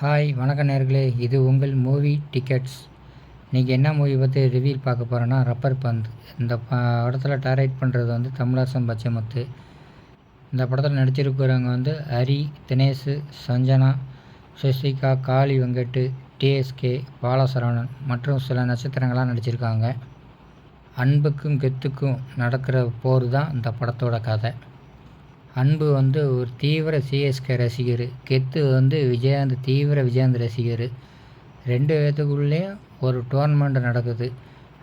Hi வணக்கம் நேயர்களே, இது உங்கள் மூவி டிக்கெட்ஸ். இன்றைக்கி என்ன மூவி பற்றி ரிவ்யூ பார்க்க போகிறோன்னா, ரப்பர் பந்த். இந்த படத்தில் டைரக்ட் பண்ணுறது வந்து கமல்ஹாசன் பச்சைமுத்து. இந்த படத்தில் நடிச்சிருக்கிறவங்க வந்து ஹரி, தினேஷ், சஞ்சனா, சசிகா, காளி வெங்கட், டிஎஸ்கே, பாலசரவணன் மற்றும் சில நட்சத்திரங்களாக நடிச்சிருக்காங்க. அன்புக்கும் கெத்துக்கும் நடக்கிற போர் தான் இந்த படத்தோட கதை. அன்பு வந்து ஒரு தீவிர சிஎஸ்கே ரசிகர், கெத்து வந்து விஜயகாந்த் தீவிர விஜயகாந்த் ரசிகர். 2 பேத்துக்குள்ளேயும் ஒரு டோர்னமெண்ட் நடக்குது.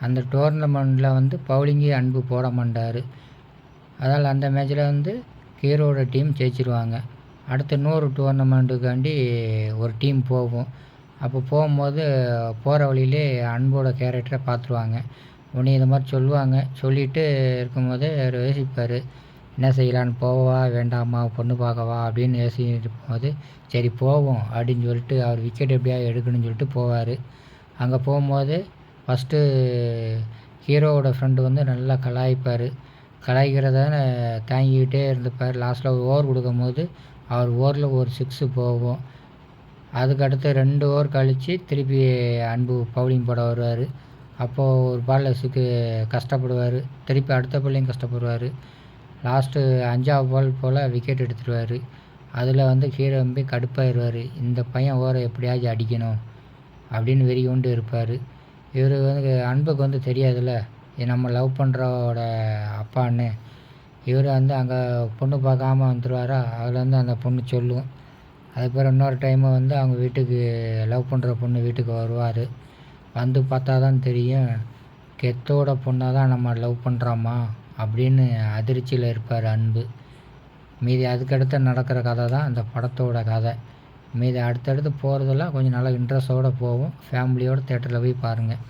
அந்த டோர்னமெண்ட்டில் வந்து பவுலிங்கே அன்பு போட மாட்டார். அதால் அந்த மேட்ச்சில் வந்து ஹீரோட டீம் ஜெயிச்சிருவாங்க. அடுத்து இன்னொரு டோர்னமெண்ட்டுக்காண்டி ஒரு டீம் போகும். அப்போ போகும்போது போகிற வழியிலே அன்போட கேரக்டரை பார்த்துருவாங்க. உடனே இது மாதிரி சொல்லுவாங்க. சொல்லிட்டு இருக்கும்போதே அவர் யோசிப்பார், என்ன செய்யலான்னு, போவா வேண்டாமா, பொண்ணு பார்க்கவா அப்படின்னு யோசிச்சுட்டு இருக்கும்போது, சரி போவோம் அப்படின்னு சொல்லிட்டு அவர் விக்கெட் எப்படியா எடுக்கணும்னு சொல்லிட்டு போவார். அங்கே போகும்போது ஃபஸ்ட்டு ஹீரோவோட ஃப்ரெண்டு வந்து நல்லா கலாய்க்கிறத தாங்கிக்கிட்டே இருந்துப்பார். லாஸ்ட்டில் ஒரு ஓவர் கொடுக்கும்போது அவர் ஓவரில் ஒரு 6 போகும். அதுக்கடுத்து 2 ஓவர் கழித்து திருப்பி அன்பு பவுலிங் போட வருவார். அப்போது ஒரு பாலில் கஷ்டப்படுவார். திருப்பி அடுத்த பால்லையும் கஷ்டப்படுவார். லாஸ்ட்டு 5ஆவது பால் போல் விக்கெட் எடுத்துருவார். அதில் வந்து ஹீரோ ரொம்ப கடுப்பாயிருவார். இந்த பையன் ஓவரை எப்படியாச்சும் அடிக்கணும் அப்படின்னு வெறி கொண்டு இருப்பார். இவர் வந்து அன்புக்கு வந்து தெரியாதுல்ல, நம்ம லவ் பண்ணுறவோட அப்பான்னு. இவர் வந்து அங்கே பொண்ணு பார்க்காம வந்துடுவாரா, அதில் வந்து அந்த பொண்ணு சொல்லும். அதுக்கப்புறம் இன்னொரு டைமு வந்து அவங்க வீட்டுக்கு லவ் பண்ணுற பொண்ணு வீட்டுக்கு வருவார். வந்து பார்த்தா தான் தெரியும், கெத்தோட பொண்ணை தான் நம்ம லவ் பண்ணுறோமா அப்படின்னு அதிர்ச்சியில் இருப்பார் அன்பு. மீதி அதுக்கடுத்து நடக்கிற கதை தான் இந்த படத்தோட கதை. மீதி அடுத்தடுத்து போகிறதெல்லாம் கொஞ்சம் நல்லா இன்ட்ரெஸ்ட்டோடு போகும். ஃபேமிலியோடு தேட்டரில் போய் பாருங்கள்.